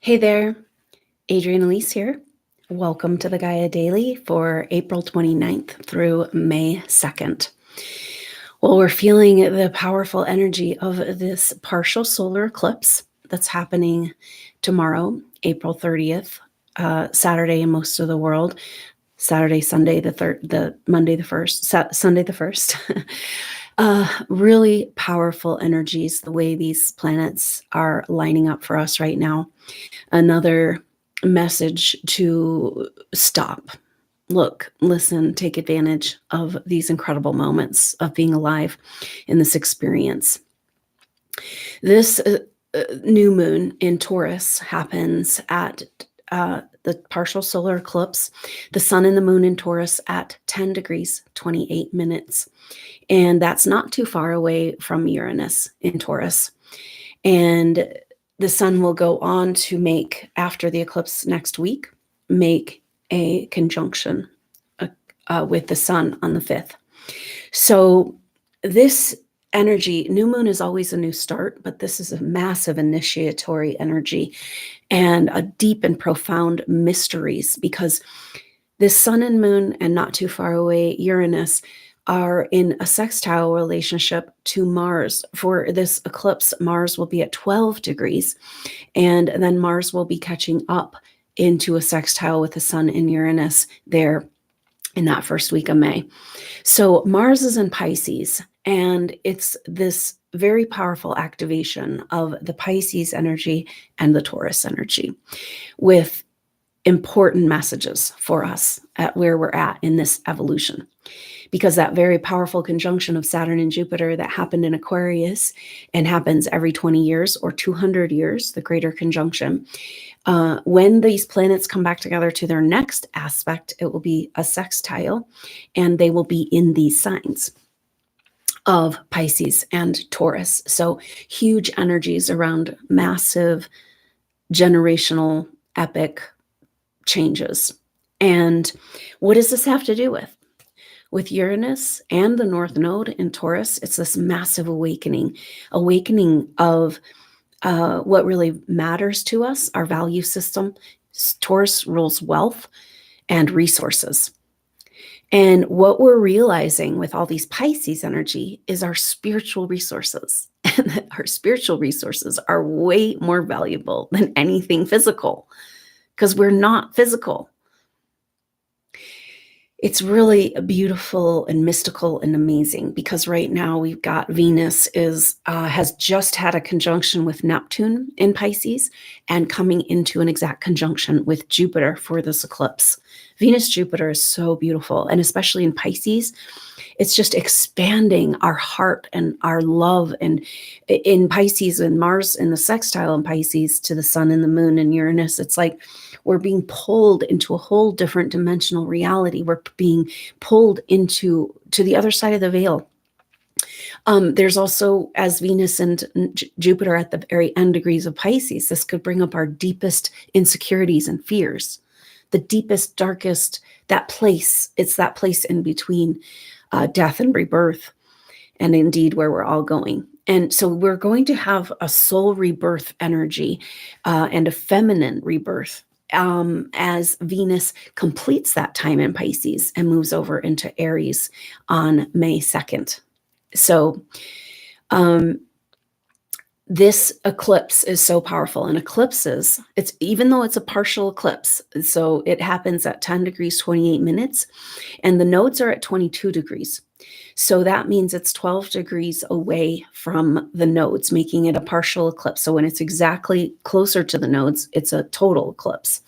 Hey there, Adrienne Elise here. Welcome to the GAIA Daily for April 29th through May 2nd. Well, we're feeling the powerful energy of this partial solar eclipse that's happening tomorrow, April 30th, Saturday in most of the world. Saturday, Sunday, the Monday the 1st, Sunday the 1st. Really powerful energies, the way these planets are lining up for us right now. Another message to stop, look, listen, take advantage of these incredible moments of being alive in this experience. This new moon in Taurus happens at the partial solar eclipse, the sun and the moon in Taurus at 10 degrees, 28 minutes. And that's not too far away from Uranus in Taurus. And the sun will go on to make, after the eclipse next week, make a conjunction with the sun on the 5th. So this energy, new moon is always a new start, but this is a massive initiatory energy and a deep and profound mysteries, because this sun and moon, and not too far away, Uranus, are in a sextile relationship to Mars. For this eclipse, Mars will be at 12 degrees, and then Mars will be catching up into a sextile with the sun and Uranus there in that first week of May. So Mars is in Pisces, and it's this very powerful activation of the Pisces energy and the Taurus energy with important messages for us at where we're at in this evolution. Because that very powerful conjunction of Saturn and Jupiter that happened in Aquarius and happens every 20 years or 200 years, the greater conjunction, when these planets come back together to their next aspect, it will be a sextile, and they will be in these signs of Pisces and Taurus. So huge energies around massive generational epic changes. And what does this have to do with? With Uranus and the North Node in Taurus, it's this massive awakening of what really matters to us, our value system. Taurus rules wealth and resources. And what we're realizing with all these Pisces energy is our spiritual resources. And that our spiritual resources are way more valuable than anything physical, because we're not physical. It's really beautiful and mystical and amazing, because right now we've got Venus has just had a conjunction with Neptune in Pisces and coming into an exact conjunction with Jupiter for this eclipse. Venus-Jupiter is so beautiful, and especially in Pisces, it's just expanding our heart and our love. And in Pisces, and Mars in the sextile in Pisces to the sun and the moon and Uranus, it's like we're being pulled into a whole different dimensional reality. We're being pulled to the other side of the veil. There's also, as Venus and Jupiter at the very end degrees of Pisces, this could bring up our deepest insecurities and fears, the deepest, darkest, that place. It's that place in between death and rebirth, and indeed where we're all going. And so we're going to have a soul rebirth energy and a feminine rebirth as Venus completes that time in Pisces and moves over into Aries on May 2nd. So this eclipse is so powerful. And eclipses, it's, even though it's a partial eclipse, so it happens at 10 degrees, 28 minutes, and the nodes are at 22 degrees. So that means it's 12 degrees away from the nodes, making it a partial eclipse. So when it's exactly closer to the nodes, it's a total eclipse.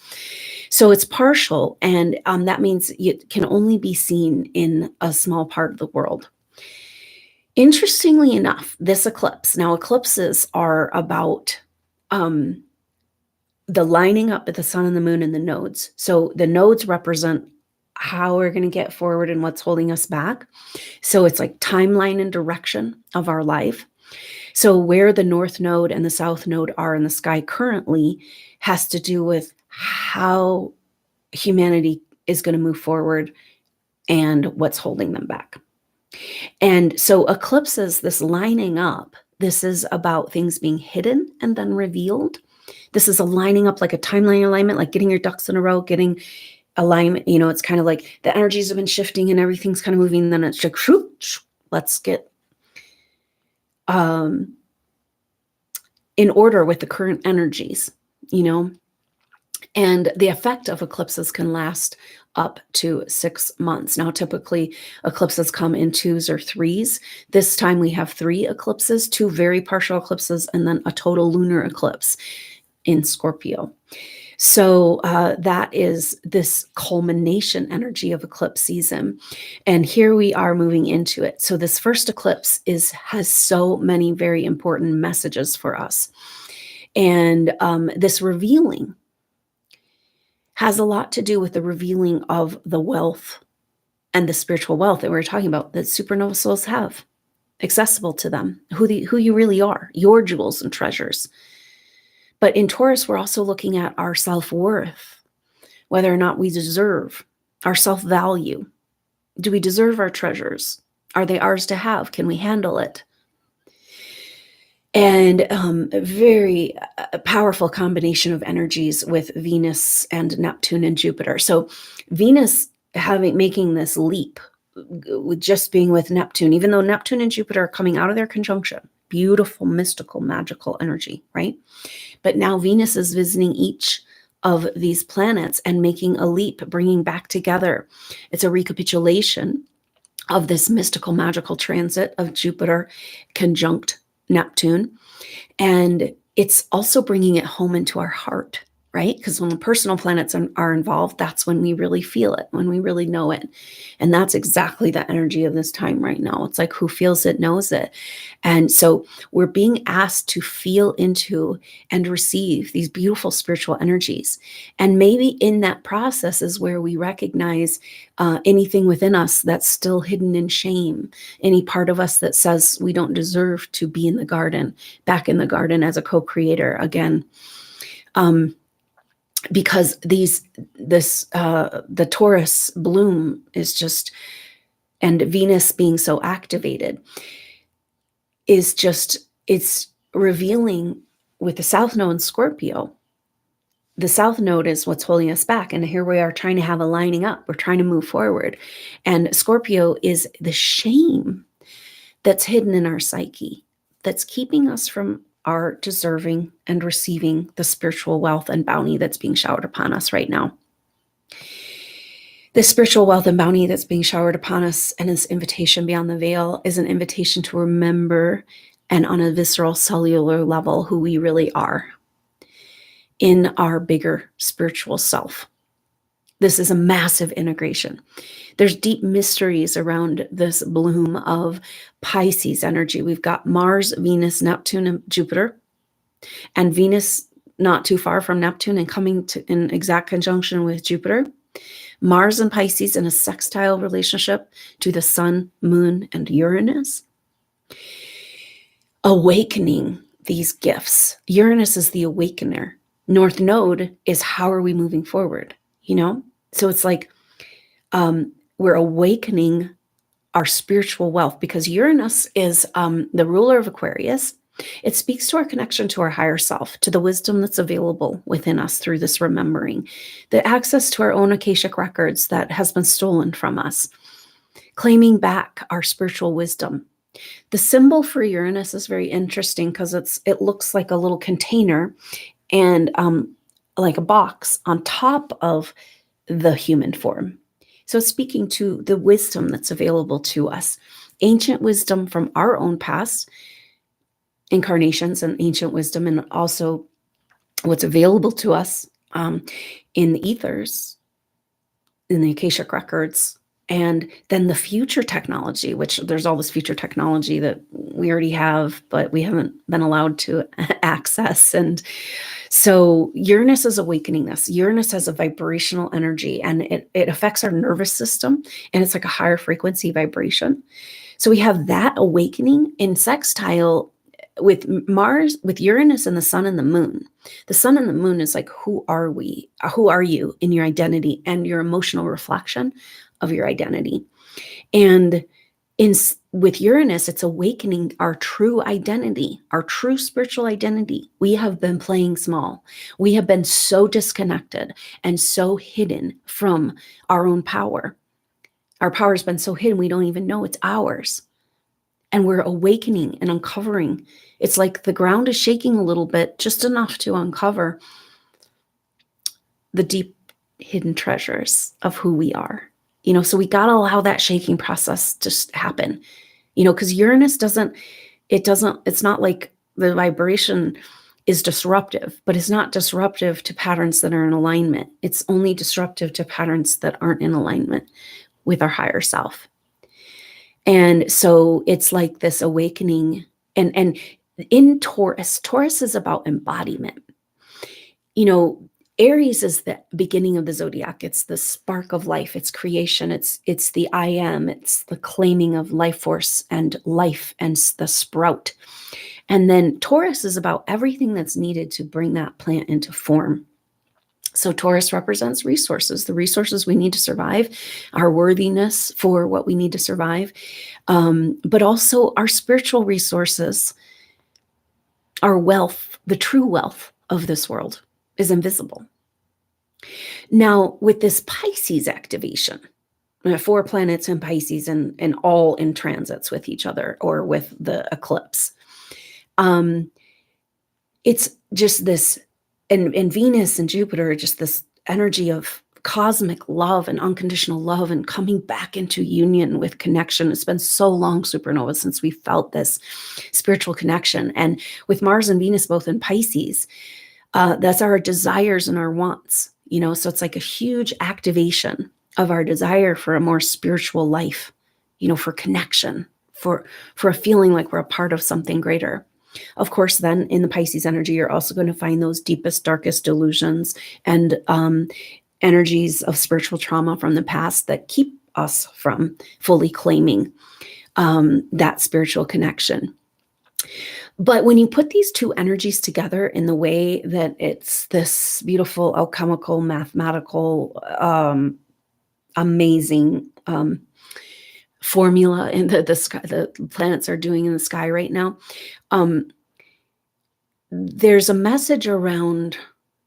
So it's partial, and that means it can only be seen in a small part of the world. Interestingly enough, this eclipse, now eclipses are about the lining up of the sun and the moon and the nodes. So the nodes represent how we're going to get forward and what's holding us back. So it's like timeline and direction of our life. So where the North Node and the South Node are in the sky currently has to do with how humanity is going to move forward and what's holding them back. And so eclipses, this lining up, this is about things being hidden and then revealed. This is aligning up like a timeline alignment, like getting your ducks in a row, getting alignment. It's kind of like the energies have been shifting and everything's kind of moving. Then it's like, let's get in order with the current energies, and the effect of eclipses can last up to 6 months. Now, typically eclipses come in 2s or 3s. This time we have 3 eclipses, 2 very partial eclipses, and then a total lunar eclipse in Scorpio. So that is this culmination energy of eclipse season. And here we are moving into it. So this first eclipse has so many very important messages for us. And this revealing has a lot to do with the revealing of the wealth and the spiritual wealth that we're talking about that supernova souls have accessible to them, who you really are, your jewels and treasures. But in Taurus, we're also looking at our self-worth, whether or not we deserve our self-value. Do we deserve our treasures? Are they ours to have? Can we handle it? And a very powerful combination of energies with Venus and Neptune and Jupiter. So Venus making this leap with just being with Neptune, even though Neptune and Jupiter are coming out of their conjunction, beautiful, mystical, magical energy, right? But now Venus is visiting each of these planets and making a leap, bringing back together. It's a recapitulation of this mystical, magical transit of Jupiter conjunct Neptune. And it's also bringing it home into our heart, right? Because when the personal planets are involved, that's when we really feel it, when we really know it. And that's exactly the energy of this time right now. It's like who feels it knows it. And so we're being asked to feel into and receive these beautiful spiritual energies. And maybe in that process is where we recognize anything within us that's still hidden in shame, any part of us that says we don't deserve to be in the garden, back in the garden as a co-creator again. Because the Taurus bloom is just, and Venus being so activated is just, it's revealing with the South Node in Scorpio. The South Node is what's holding us back. And here we are trying to have a lining up. We're trying to move forward. And Scorpio is the shame that's hidden in our psyche, that's keeping us from are deserving and receiving the spiritual wealth and bounty that's being showered upon us right now. This spiritual wealth and bounty that's being showered upon us and this invitation beyond the veil is an invitation to remember, and on a visceral cellular level, who we really are in our bigger spiritual self. This is a massive integration. There's deep mysteries around this bloom of Pisces energy. We've got Mars, Venus, Neptune, and Jupiter, and Venus not too far from Neptune and coming to in exact conjunction with Jupiter. Mars and Pisces in a sextile relationship to the Sun, Moon, and Uranus. Awakening these gifts. Uranus is the awakener. North Node is how are we moving forward, So it's like we're awakening our spiritual wealth because Uranus is the ruler of Aquarius. It speaks to our connection to our higher self, to the wisdom that's available within us through this remembering, the access to our own Akashic records that has been stolen from us, claiming back our spiritual wisdom. The symbol for Uranus is very interesting because it looks like a little container and like a box on top of the human form. So speaking to the wisdom that's available to us, ancient wisdom from our own past incarnations and ancient wisdom, and also what's available to us in the ethers, in the Akashic records, and then the future technology, which there's all this future technology that we already have, but we haven't been allowed to access. And so Uranus is awakening this. Uranus has a vibrational energy and it affects our nervous system, and it's like a higher frequency vibration. So we have that awakening in sextile with Mars, with Uranus and the Sun and the Moon. The Sun and the Moon is like, who are we? Who are you in your identity and your emotional reflection of your identity? And in with Uranus, it's awakening our true identity, our true spiritual identity. We have been playing small. We have been so disconnected and so hidden from our own power. Our power has been so hidden, we don't even know it's ours. And we're awakening and uncovering. It's like the ground is shaking a little bit, just enough to uncover the deep hidden treasures of who we are. So we got to allow that shaking process to happen, because Uranus it's not like the vibration is disruptive, but it's not disruptive to patterns that are in alignment. It's only disruptive to patterns that aren't in alignment with our higher self. And so it's like this awakening. And in Taurus is about embodiment. Aries is the beginning of the zodiac. It's the spark of life. It's creation. It's the I am. It's the claiming of life force and life and the sprout. And then Taurus is about everything that's needed to bring that plant into form. So Taurus represents resources, the resources we need to survive, our worthiness for what we need to survive, but also our spiritual resources, our wealth, the true wealth of this world is invisible. Now, with this Pisces activation, 4 planets in Pisces and all in transits with each other or with the eclipse, it's just this, and Venus and Jupiter, just this energy of cosmic love and unconditional love and coming back into union with connection. It's been so long, Supernova, since we felt this spiritual connection. And with Mars and Venus both in Pisces, that's our desires and our wants, so it's like a huge activation of our desire for a more spiritual life, for connection, for a feeling like we're a part of something greater. Of course, then in the Pisces energy, you're also going to find those deepest, darkest delusions and energies of spiritual trauma from the past that keep us from fully claiming that spiritual connection. But when you put these two energies together in the way that it's this beautiful alchemical, mathematical, amazing formula in the planets are doing in the sky right now, there's a message around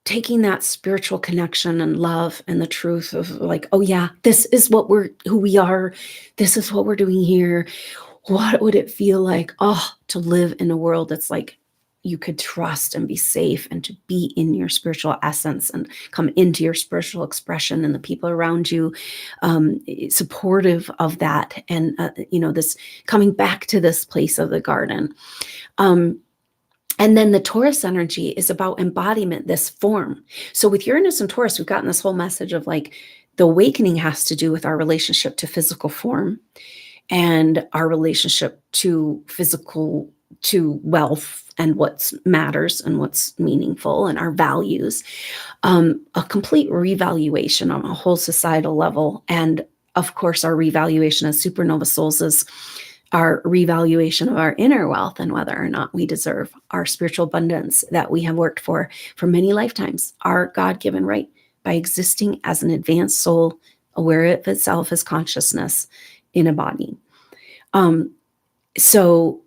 taking that spiritual connection and love and the truth of like, oh yeah, this is who we are. This is what we're doing here. What would it feel like, to live in a world that's like you could trust and be safe and to be in your spiritual essence and come into your spiritual expression and the people around you supportive of that. And, this coming back to this place of the garden. And then the Taurus energy is about embodiment, this form. So with Uranus and Taurus, we've gotten this whole message of like the awakening has to do with our relationship to physical form and our relationship to wealth and what matters and what's meaningful and our values, a complete revaluation on a whole societal level. And of course, our revaluation as supernova souls is our revaluation of our inner wealth and whether or not we deserve our spiritual abundance that we have worked for many lifetimes, our God-given right by existing as an advanced soul, aware of itself as consciousness in a body. So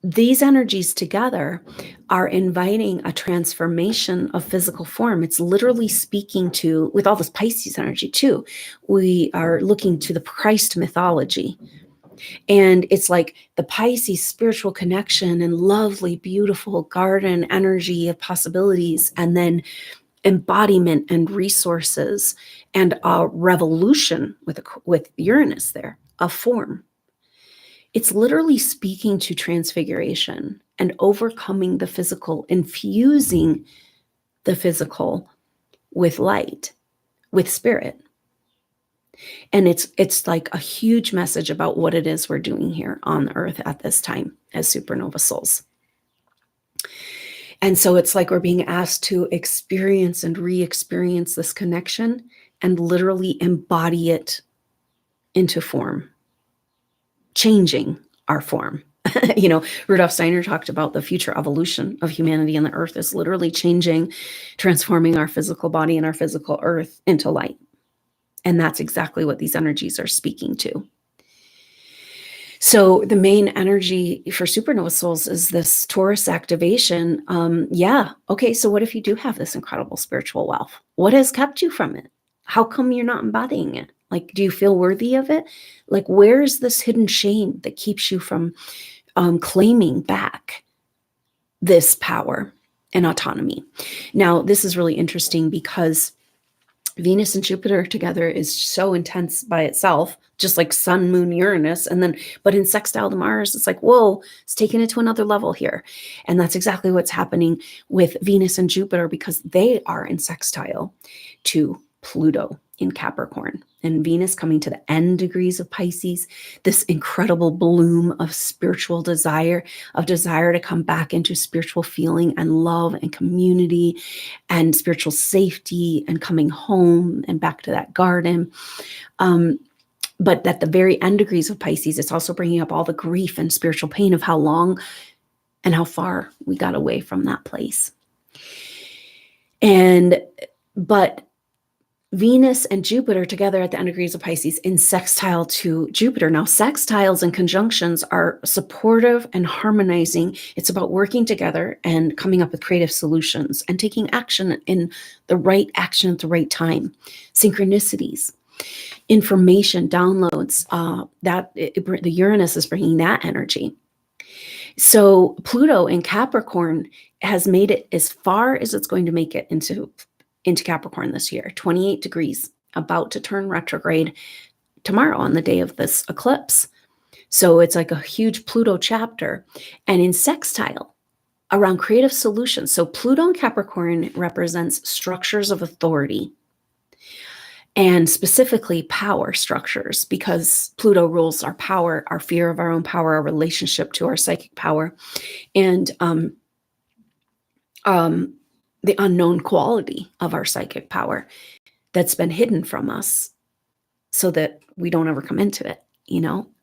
these energies together are inviting a transformation of physical form. It's literally speaking to, with all this Pisces energy too, we are looking to the Christ mythology. And it's like the Pisces spiritual connection and lovely, beautiful garden energy of possibilities, and then embodiment and resources and a revolution with Uranus there, a form. It's literally speaking to transfiguration and overcoming the physical, infusing the physical with light, with spirit. And it's like a huge message about what it is we're doing here on the earth at this time as supernova souls. And so it's like we're being asked to experience and re-experience this connection and literally embody it into form, changing our form. Rudolf Steiner talked about the future evolution of humanity and the earth is literally changing, transforming our physical body and our physical earth into light. And that's exactly what these energies are speaking to. So the main energy for supernova souls is this Taurus activation. Yeah. Okay. So what if you do have this incredible spiritual wealth? What has kept you from it? How come you're not embodying it? Like, do you feel worthy of it? Like, where's this hidden shame that keeps you from claiming back this power and autonomy? Now, this is really interesting because Venus and Jupiter together is so intense by itself, just like Sun, Moon, Uranus. And then, but in sextile to Mars, it's like, whoa, it's taking it to another level here. And that's exactly what's happening with Venus and Jupiter because they are in sextile to Pluto in Capricorn, and Venus coming to the end degrees of Pisces, this incredible bloom of spiritual desire, to come back into spiritual feeling and love and community and spiritual safety and coming home and back to that garden. But at the very end degrees of Pisces, it's also bringing up all the grief and spiritual pain of how long and how far we got away from that place. But Venus and Jupiter together at the end degrees of Pisces in sextile to Jupiter. Now, sextiles and conjunctions are supportive and harmonizing. It's about working together and coming up with creative solutions and taking action in the right action at the right time. Synchronicities, information, downloads, the Uranus is bringing that energy. So Pluto in Capricorn has made it as far as it's going to make it into Capricorn this year, 28 degrees, about to turn retrograde tomorrow on the day of this eclipse. So it's like a huge Pluto chapter. And in sextile, around creative solutions. So Pluto in Capricorn represents structures of authority and specifically power structures, because Pluto rules our power, our fear of our own power, our relationship to our psychic power, and the unknown quality of our psychic power that's been hidden from us so that we don't ever come into it,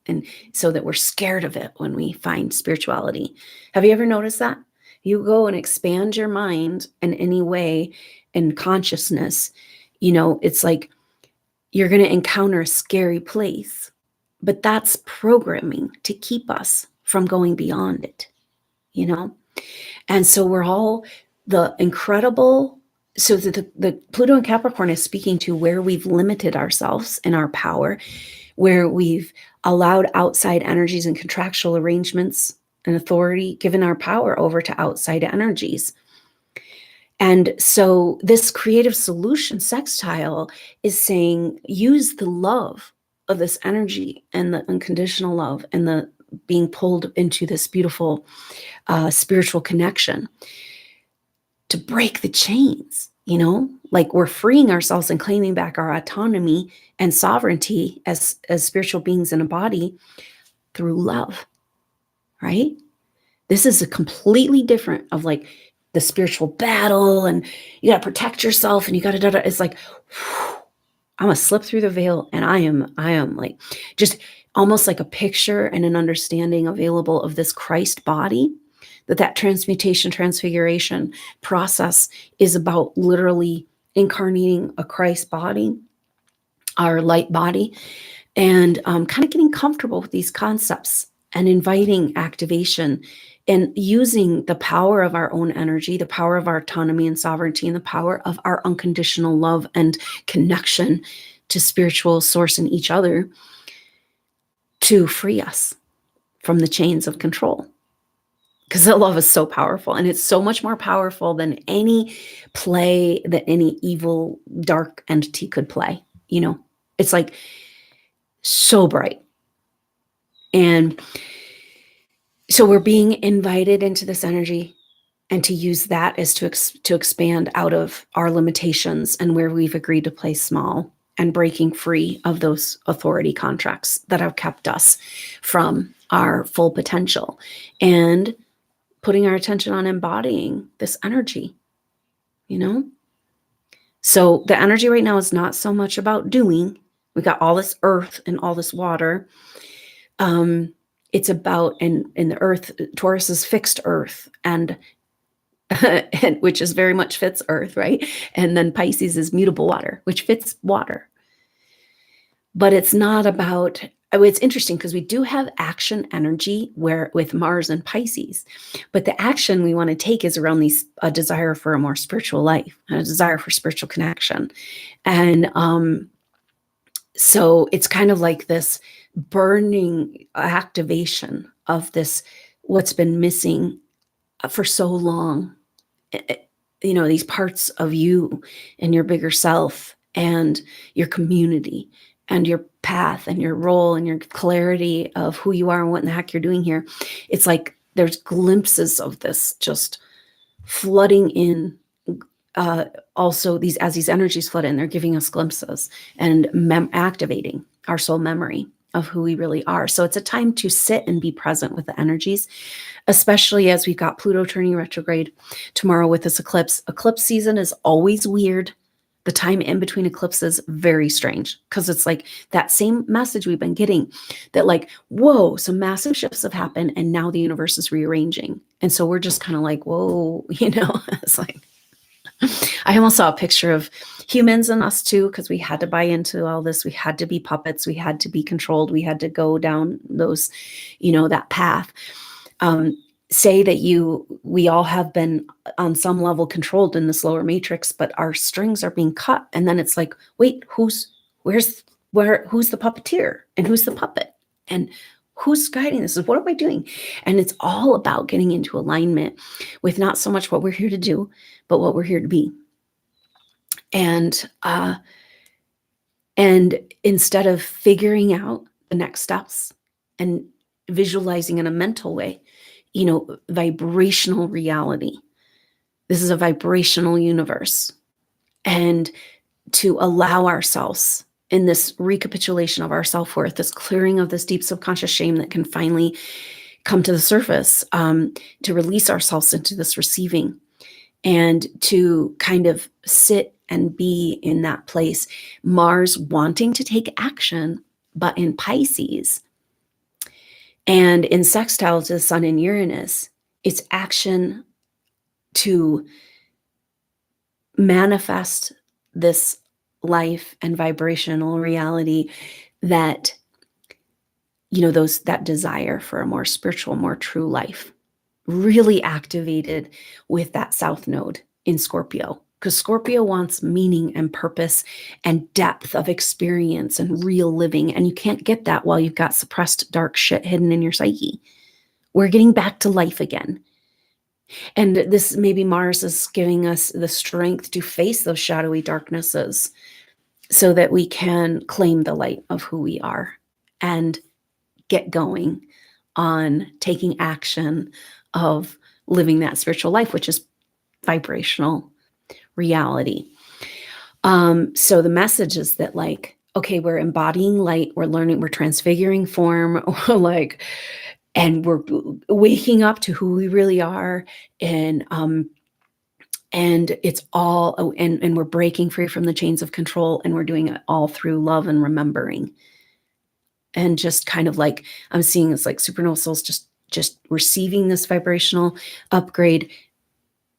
and so that we're scared of it when we find spirituality. Have you ever noticed that? You go and expand your mind in any way and consciousness, it's like you're going to encounter a scary place, but that's programming to keep us from going beyond it, And so we're all the Pluto and Capricorn is speaking to where we've limited ourselves in our power, where we've allowed outside energies and contractual arrangements and authority, given our power over to outside energies. And so this creative solution sextile is saying, use the love of this energy and the unconditional love and the being pulled into this beautiful spiritual connection to break the chains, like we're freeing ourselves and claiming back our autonomy and sovereignty as spiritual beings in a body through love, right? This is a completely different of like the spiritual battle and you got to protect yourself and you got to, it's like, whew, I'm going to slip through the veil and I am like just almost like a picture and an understanding available of this Christ body, that transfiguration process is about literally incarnating a Christ body, our light body, and kind of getting comfortable with these concepts and inviting activation and using the power of our own energy, the power of our autonomy and sovereignty, and the power of our unconditional love and connection to spiritual source and each other to free us from the chains of control. Because that love is so powerful, and it's so much more powerful than any play that any evil, dark entity could play. It's like so bright. And so we're being invited into this energy and to use that as to expand out of our limitations and where we've agreed to play small, and breaking free of those authority contracts that have kept us from our full potential, and putting our attention on embodying this energy, So the energy right now is not so much about doing. We got all this earth and all this water. It's about, in the earth, Taurus is fixed earth, and which is very much fits earth, right? And then Pisces is mutable water, which fits water. But it's not about it's interesting because we do have action energy where with Mars and Pisces, but the action we want to take is around a desire for a more spiritual life, and a desire for spiritual connection. And so it's kind of like this burning activation of this, what's been missing for so long. These parts of you and your bigger self and your community and your path and your role and your clarity of who you are and what in the heck you're doing here. It's like there's glimpses of this just flooding in. Also, as these energies flood in, they're giving us glimpses and activating our soul memory of who we really are. So it's a time to sit and be present with the energies, especially as we've got Pluto turning retrograde tomorrow with this eclipse. Eclipse season is always weird. The time in between eclipses, very strange, because it's like that same message we've been getting that like, whoa, some massive shifts have happened and now the universe is rearranging. And so we're just kind of like, whoa, it's like, I almost saw a picture of humans and us too, because we had to buy into all this. We had to be puppets. We had to be controlled. We had to go down those, that path. Say that we all have been on some level controlled in this lower matrix, but our strings are being cut. And then it's like, wait, who's the puppeteer and who's the puppet and who's guiding this? What am I doing? And it's all about getting into alignment with not so much what we're here to do, but what we're here to be. And instead of figuring out the next steps and visualizing in a mental way, vibrational reality. This is a vibrational universe. And to allow ourselves in this recapitulation of our self-worth, this clearing of this deep subconscious shame that can finally come to the surface, to release ourselves into this receiving and to kind of sit and be in that place. Mars wanting to take action, but in Pisces, and in sextile to the Sun and Uranus, it's action to manifest this life and vibrational reality that, that desire for a more spiritual, more true life, really activated with that South Node in Scorpio. Because Scorpio wants meaning and purpose and depth of experience and real living. And you can't get that while you've got suppressed dark shit hidden in your psyche. We're getting back to life again. And this, maybe Mars is giving us the strength to face those shadowy darknesses so that we can claim the light of who we are and get going on taking action of living that spiritual life, which is vibrational reality. So the message is that like, okay, we're embodying light, we're learning, we're transfiguring form, and we're waking up to who we really are. And it's all, and we're breaking free from the chains of control, and we're doing it all through love and remembering. And just kind of like, I'm seeing it's like supernova souls just receiving this vibrational upgrade,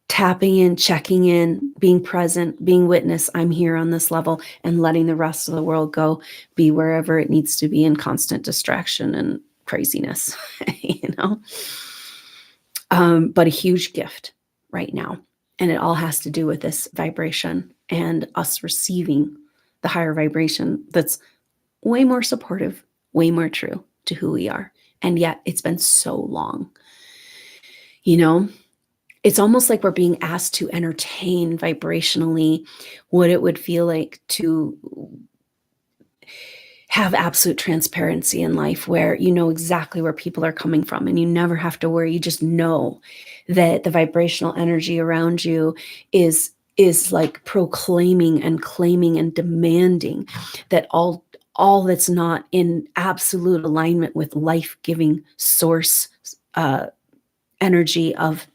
tapping in, checking in, being present, being witness. I'm here on this level, and letting the rest of the world go be wherever it needs to be in constant distraction and craziness, but a huge gift right now. And it all has to do with this vibration and us receiving the higher vibration that's way more supportive, way more true to who we are. And yet it's been so long, It's almost like we're being asked to entertain vibrationally what it would feel like to have absolute transparency in life, where you know exactly where people are coming from and you never have to worry. You just know that the vibrational energy around you is like proclaiming and claiming and demanding that all that's not in absolute alignment with life-giving source energy of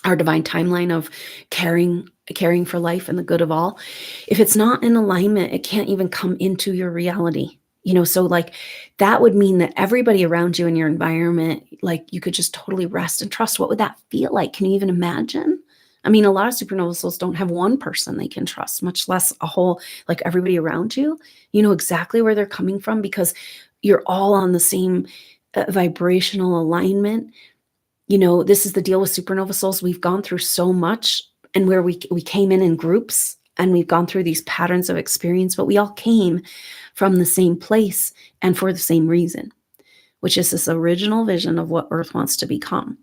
our divine timeline of caring for life and the good of all. If it's not in alignment, it can't even come into your reality. So like that would mean that everybody around you in your environment, like you could just totally rest and trust. What would that feel like? Can you even imagine? I mean, a lot of supernova souls don't have one person they can trust, much less a whole, like everybody around you. You know exactly where they're coming from because you're all on the same vibrational alignment. This is the deal with supernova souls. We've gone through so much, and where we came in groups, and we've gone through these patterns of experience, but we all came from the same place and for the same reason, which is this original vision of what Earth wants to become.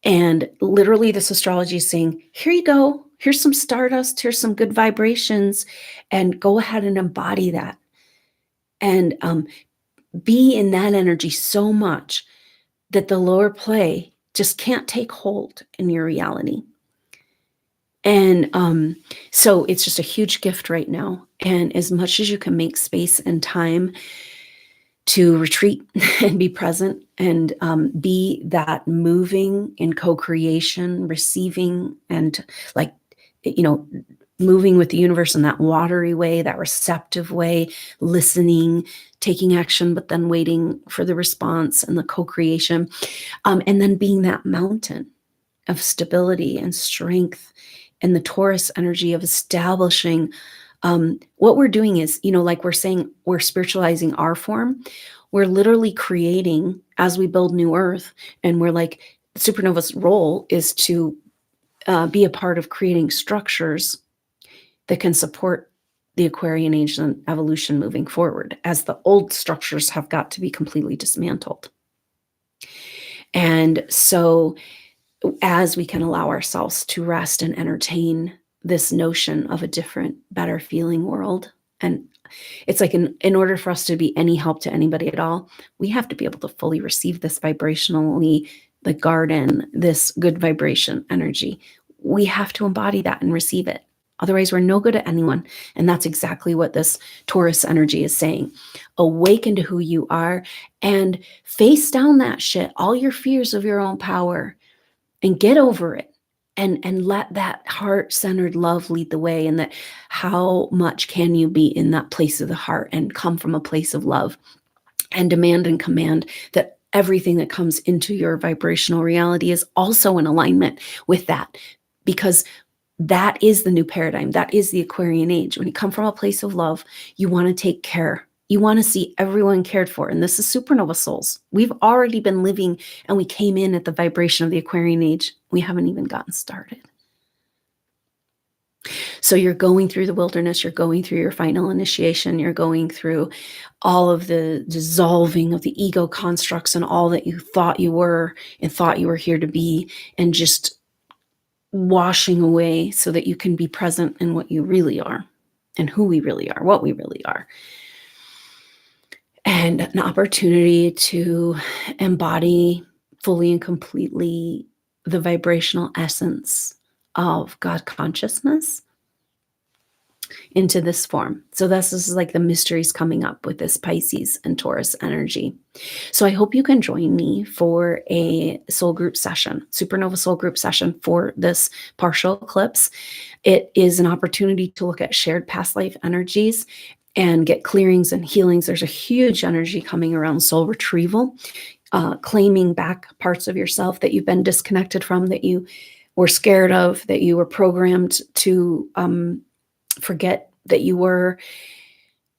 And literally this astrology is saying, here you go. Here's some stardust. Here's some good vibrations, and go ahead and embody that. And be in that energy so much that the lower play just can't take hold in your reality. And so it's just a huge gift right now. And as much as you can make space and time to retreat and be present and be that moving in co-creation, receiving, and moving with the universe in that watery way, that receptive way, listening, taking action, but then waiting for the response and the co-creation. And then being that mountain of stability and strength, and the Taurus energy of establishing. What we're doing is, like we're saying, we're spiritualizing our form. We're literally creating as we build new Earth. And we're like, Supernova's role is to be a part of creating structures that can support the Aquarian age and evolution moving forward, as the old structures have got to be completely dismantled. And so as we can allow ourselves to rest and entertain this notion of a different, better feeling world. And it's like in order for us to be any help to anybody at all, we have to be able to fully receive this vibrationally, the garden, this good vibration energy. We have to embody that and receive it. Otherwise, we're no good at anyone. And that's exactly what this Taurus energy is saying. Awaken to who you are and face down that shit, all your fears of your own power, and get over it. And let that heart-centered love lead the way. And that how much can you be in that place of the heart and come from a place of love, and demand and command that everything that comes into your vibrational reality is also in alignment with that. Because that is the new paradigm. That is the Aquarian age. When you come from a place of love, you want to take care. You want to see everyone cared for. And this is supernova souls. We've already been living, and we came in at the vibration of the Aquarian age. We haven't even gotten started. So you're going through the wilderness. You're going through your final initiation. You're going through all of the dissolving of the ego constructs and all that you thought you were and thought you were here to be, and just washing away so that you can be present in what you really are and who we really are, what we really are. And an opportunity to embody fully and completely the vibrational essence of God consciousness into this form. So this is like the mysteries coming up with this Pisces and Taurus energy. So I hope you can join me for a soul group session, SuperNova Soul Group Session, for this partial eclipse. It is an opportunity to look at shared past life energies and get clearings and healings. There's a huge energy coming around soul retrieval, claiming back parts of yourself that you've been disconnected from, that you were scared of, that you were programmed to forget that you were.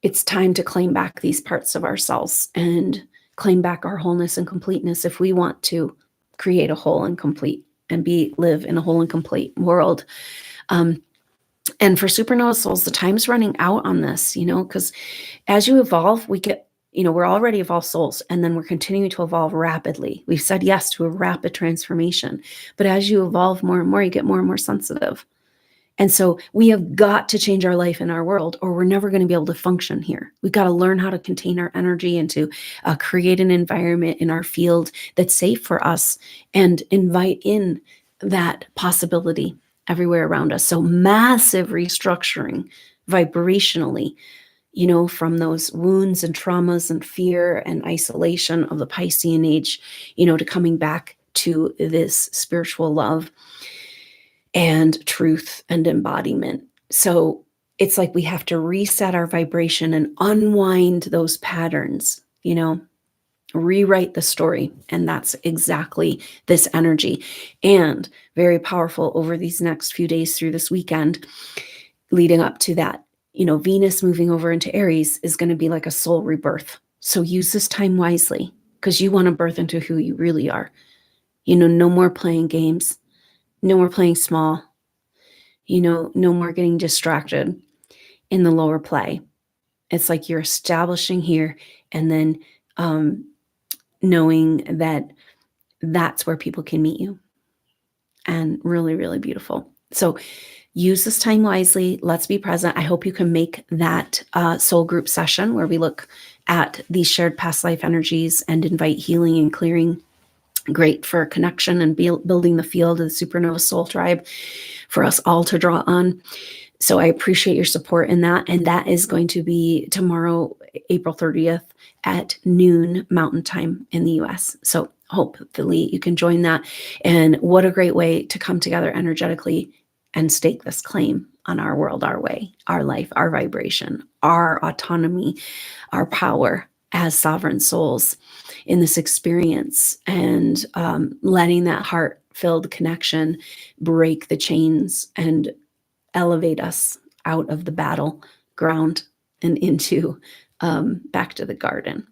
It's time to claim back these parts of ourselves and claim back our wholeness and completeness if we want to create a whole and complete and live in a whole and complete world. And for supernova souls, the time's running out on this, because as you evolve, we get, we're already evolved souls, and then we're continuing to evolve rapidly. We've said yes to a rapid transformation, but as you evolve more and more, you get more and more sensitive. And so we have got to change our life and our world, or we're never going to be able to function here. We've got to learn how to contain our energy and to create an environment in our field that's safe for us and invite in that possibility everywhere around us. So massive restructuring vibrationally, from those wounds and traumas and fear and isolation of the Piscean age, to coming back to this spiritual love and truth and embodiment. So it's like we have to reset our vibration and unwind those patterns, rewrite the story. And that's exactly this energy. And very powerful over these next few days through this weekend, leading up to that, Venus moving over into Aries is going to be like a soul rebirth. So use this time wisely, because you want to birth into who you really are. No more playing games, no more playing small, no more getting distracted in the lower play. It's like you're establishing here, and then knowing that that's where people can meet you. And really, really beautiful. So use this time wisely. Let's be present. I hope you can make that soul group session where we look at these shared past life energies and invite healing and clearing. Great for connection and building the field of the SuperNova Soul Tribe for us all to draw on. So I appreciate your support in that. And that is going to be tomorrow, April 30th at noon Mountain Time in the US. So hopefully you can join that. And what a great way to come together energetically and stake this claim on our world, our way, our life, our vibration, our autonomy, our power as sovereign souls in this experience, and letting that heart-filled connection break the chains and elevate us out of the battleground and into back to the garden.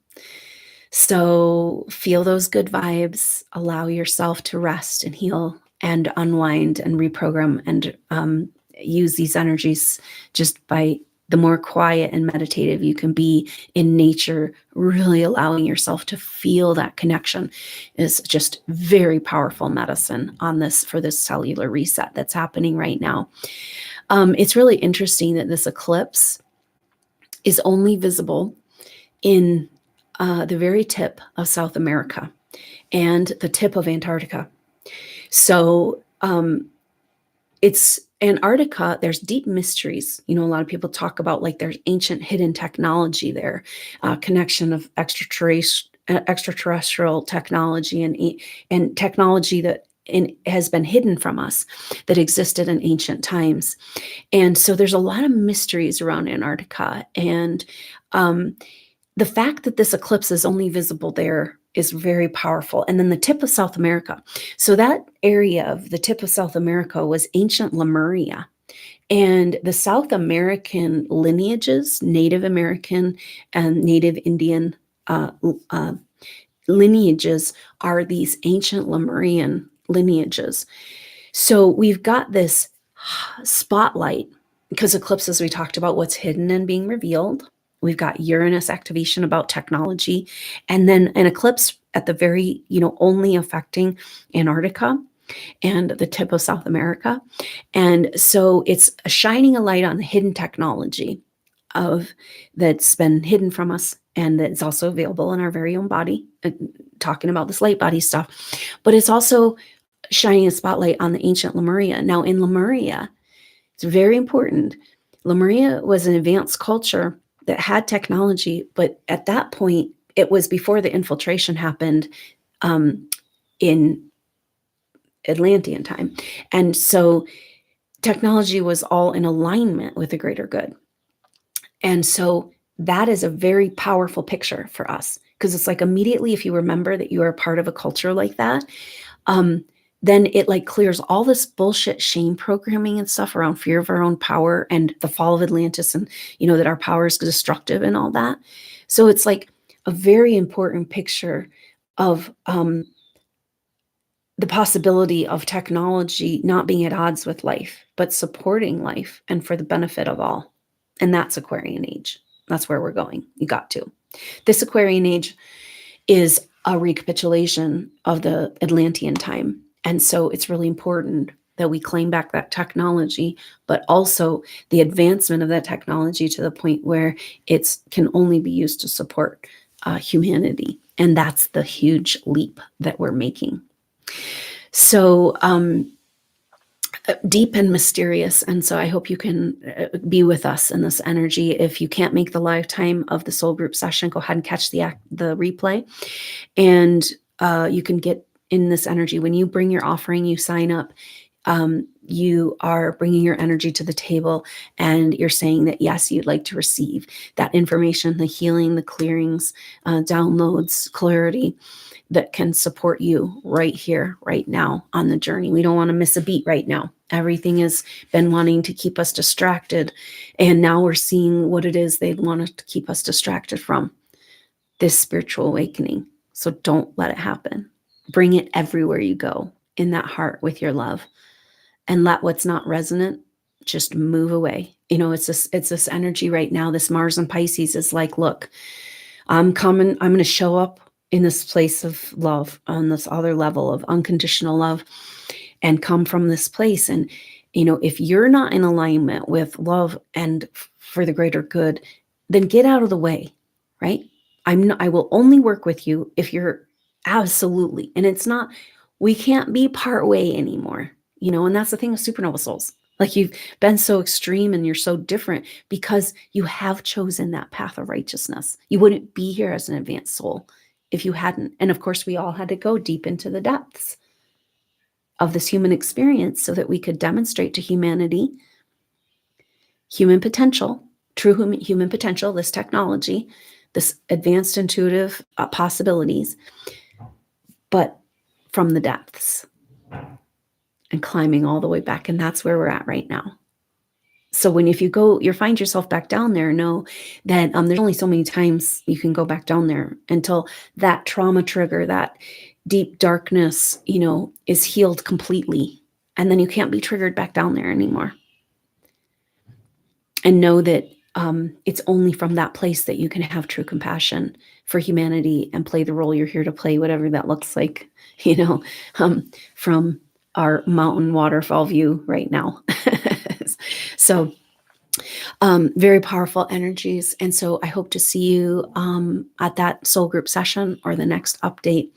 So feel those good vibes, allow yourself to rest and heal and unwind and reprogram, and use these energies just by the more quiet and meditative you can be in nature. Really allowing yourself to feel that connection is just very powerful medicine on this, for this cellular reset that's happening right now. It's really interesting that this eclipse is only visible in the very tip of South America and the tip of Antarctica. So it's Antarctica, there's deep mysteries. A lot of people talk about like there's ancient hidden technology there, connection of extraterrestrial technology and technology that has been hidden from us, that existed in ancient times. And so there's a lot of mysteries around Antarctica. And the fact that this eclipse is only visible there is very powerful. And then the tip of South America. So that area of the tip of South America was ancient Lemuria. And the South American lineages, Native American and Native Indian lineages, are these ancient Lemurian lineages. So we've got this spotlight, because eclipses, we talked about what's hidden and being revealed. We've got Uranus activation about technology, and then an eclipse at the very, only affecting Antarctica and the tip of South America. And so it's shining a light on the hidden technology that's been hidden from us, and that's also available in our very own body, talking about this light body stuff. But it's also shining a spotlight on the ancient Lemuria. Now in Lemuria, it's very important. Lemuria was an advanced culture that had technology, but at that point, it was before the infiltration happened in Atlantean time. And so technology was all in alignment with the greater good. And so that is a very powerful picture for us, because it's like immediately, if you remember that you are a part of a culture like that, then it like clears all this bullshit shame programming and stuff around fear of our own power and the fall of Atlantis, and that our power is destructive and all that. So it's like a very important picture of the possibility of technology not being at odds with life, but supporting life and for the benefit of all. And that's Aquarian age. That's where we're going. You got to. This Aquarian age is a recapitulation of the Atlantean time. And so it's really important that we claim back that technology, but also the advancement of that technology to the point where it can only be used to support humanity. And that's the huge leap that we're making. So deep and mysterious. And so I hope you can be with us in this energy. If you can't make the lifetime of the soul group session, go ahead and catch the replay. And you can get in this energy. When you bring your offering, you sign up, you are bringing your energy to the table, and you're saying that, yes, you'd like to receive that information, the healing, the clearings, downloads, clarity that can support you right here, right now on the journey. We don't want to miss a beat right now. Everything has been wanting to keep us distracted, and now we're seeing what it is they want to keep us distracted from. this spiritual awakening. So don't let it happen. Bring it everywhere you go, in that heart with your love, and let what's not resonant just move away. It's this energy right now. This Mars and Pisces is like, look, I'm coming. I'm going to show up in this place of love, on this other level of unconditional love, and come from this place. And, if you're not in alignment with love and for the greater good, then get out of the way, right? I will only work with you if you're absolutely, and it's not, we can't be part way anymore, and that's the thing with supernova souls. Like, you've been so extreme and you're so different because you have chosen that path of righteousness. You wouldn't be here as an advanced soul if you hadn't. And of course, we all had to go deep into the depths of this human experience so that we could demonstrate to humanity human potential, true human potential, this technology, this advanced intuitive possibilities, but from the depths and climbing all the way back. And that's where we're at right now. So if you find yourself back down there, know that there's only so many times you can go back down there until that trauma trigger, that deep darkness, is healed completely. And then you can't be triggered back down there anymore. And know that it's only from that place that you can have true compassion for humanity and play the role you're here to play, whatever that looks like, from our mountain waterfall view right now. So very powerful energies. And so I hope to see you at that soul group session or the next update.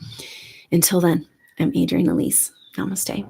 Until then, I'm Adrienne Elise. Namaste.